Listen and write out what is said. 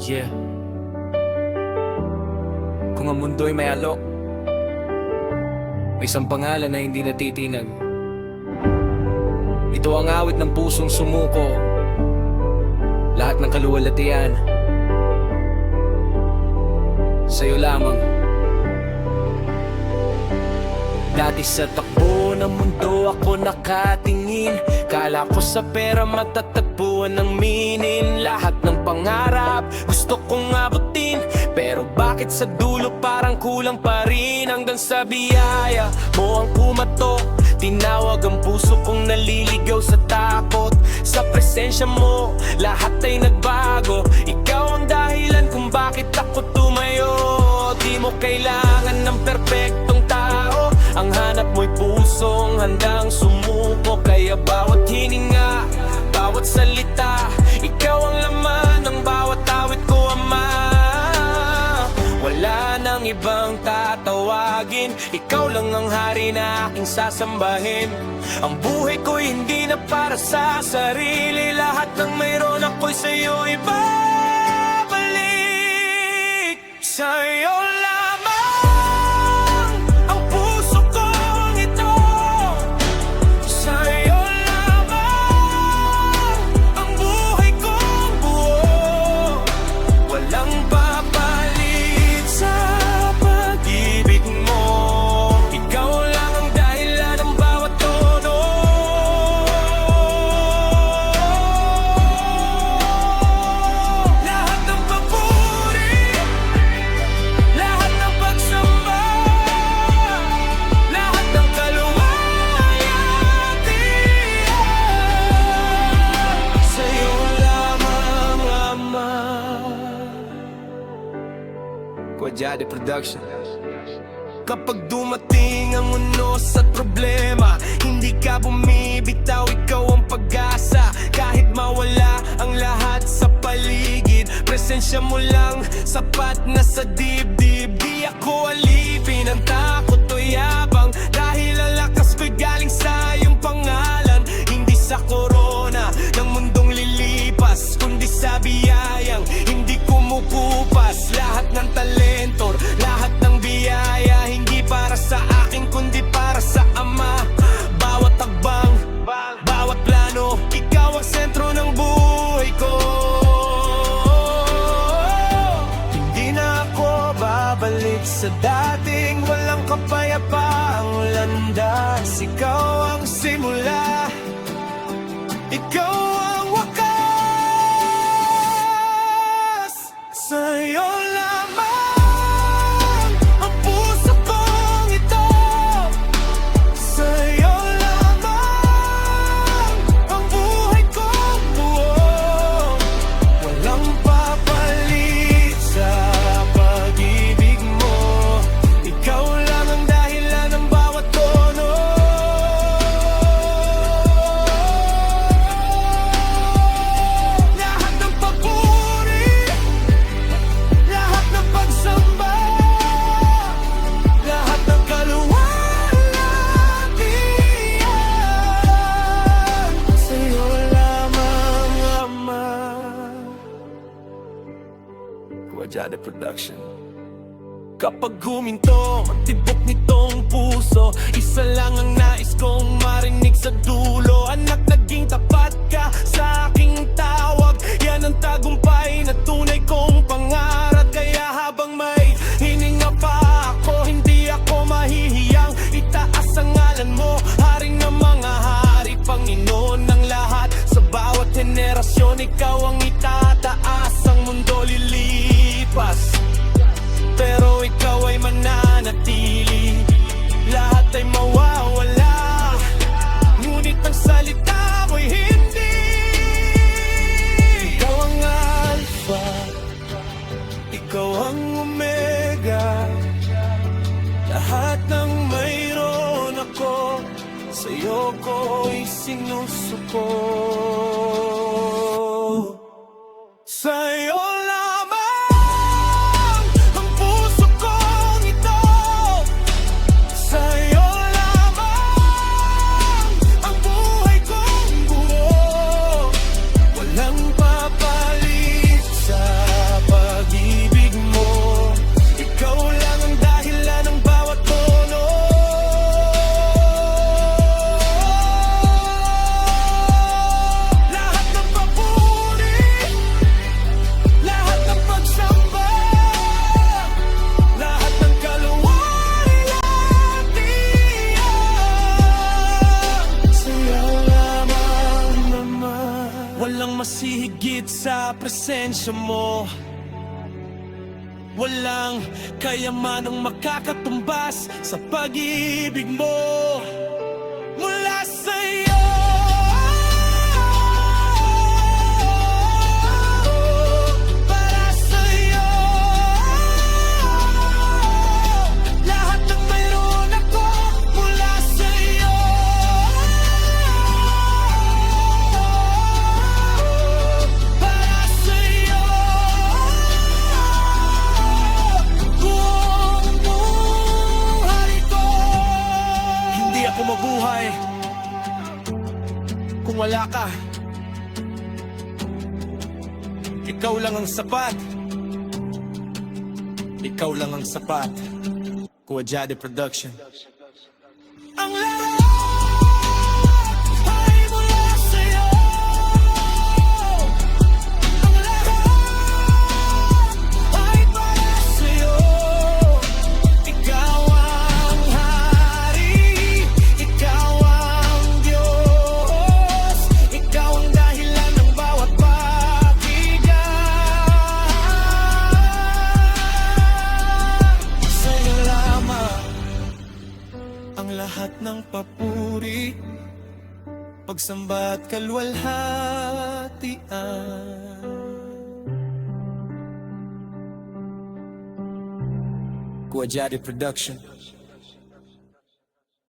Yeah. Kung ang mundo'y may alok, may isang pangalan na hindi natitinag. Ito ang awit ng pusong sumuko, lahat ng kaluwalhatian sa'yo lamang. Dati sa takbo ng mundo ako nakatingin, kala ko sa pera matatagpuan ng minin. Lahat ng pangarap gusto kong abutin, pero bakit sa dulo parang kulang pa rin? Hanggang sa biyaya mo ang kumatok, tinawag ang puso kong naliligaw sa takot. Sa presensya mo lahat ay nagbago, ikaw ang dahilan kung bakit ako tumayo. Di mo kailangan ng perpektong tao, ang hanap mo'y pusong handang sumuko. Kaya bawat hininga, bawat salita, ikaw ang laman ng bawat awit ko, Ama. Wala nang ibang tatawagin, ikaw lang ang hari na aking sasambahin. Ang buhay ko'y hindi na para sa sarili, lahat ng mayroon ako'y sa'yo ibabalik. Sa'yo lamang ang puso kong ito, sa'yo lamang ang buhay kong buo. Walang papalit sa pag-ibig mo, ikaw lang ang dahilan ng bawat tono. Lahat ng papuri, lahat ng pagsamba, lahat ng kaluwalhatian, sa'yo lamang, Ama. Quadrade Production. Kapag dumating ang unos at problema, hindi ka bumibitaw, ikaw ang pag-asa. Kahit mawala ang lahat sa paligid, presensya mo lang sapat na sa dibdib. Di ako alipin ng takot o yabang, dahil ang lakas ko'y galing sa iyong pangalan. Hindi sa korona ng mundong lilipas, kundi sa biyayang hindi kumukupas. Lahat ng talento, lahat ng biyaya, hindi para sa akin kundi para sa Ama. Bawat takbang, bawat plano, ikaw ang sentro ng buhay ko. Hindi na ako babalik sa dating walang kapayapaang landas. Ikaw ang simula, ikaw ang wakas. Sa'yo lamang ang puso kong ito, sa'yo lamang ang buhay kong buo. Walang papalit sa pag-ibig mo, ikaw lang ang dahilan ng bawat tono. Lahat ng papuri, lahat ng pagsamba, lahat ng kaluwalhatian, sa'yo lamang, Ama. Quadrade Production. Kapag huminto ang tibok nitong puso, isa lang ang nais kong marinig sa dulo. Anak, naging tapat ka sa aking tawag, yan ang tagumpay na tunay kong pangarap. Kaya habang may hininga pa ako, hindi ako mahihiyang itaas ang ngalan mo, haring ng mga hari, Panginoon ng lahat. Sa bawat henerasyon, ikaw ang itataas. Ang mundo lilipas, pero ikaw ay mananatili. Lahat ay mawawala, ngunit ang salita mo'y hindi. Ikaw ang Alpha, ikaw ang Omega, lahat ng mayroon ako, sa'yo ko'y sinusuko. Sa'yo lamang ang puso kong ito, sa'yo lamang ang buhay kong buo. Walang papalit sa hihigit sa presensya mo. Walang kayamanang makakatumbas sa pag-ibig mo. Mula sa'yo, para sa'yo, lahat ng mayroon ako. Mula sa'yo, para sa'yo, buong buhay ko. Hindi ako mabuhay kung wala ka. Ikaw lang ang sapat. Ikaw lang ang sapat. Kuya Jade Production. Ang lahat ay mula sa'yo. Ang lahat ay para sa'yo. Ikaw ang hari, ikaw ang Diyos, ikaw ang dahilan ng bawat pakigang. Sa'yo lamang ang lahat ng papuri, pagsamba at kalwalhatian. Kuya Jade Production.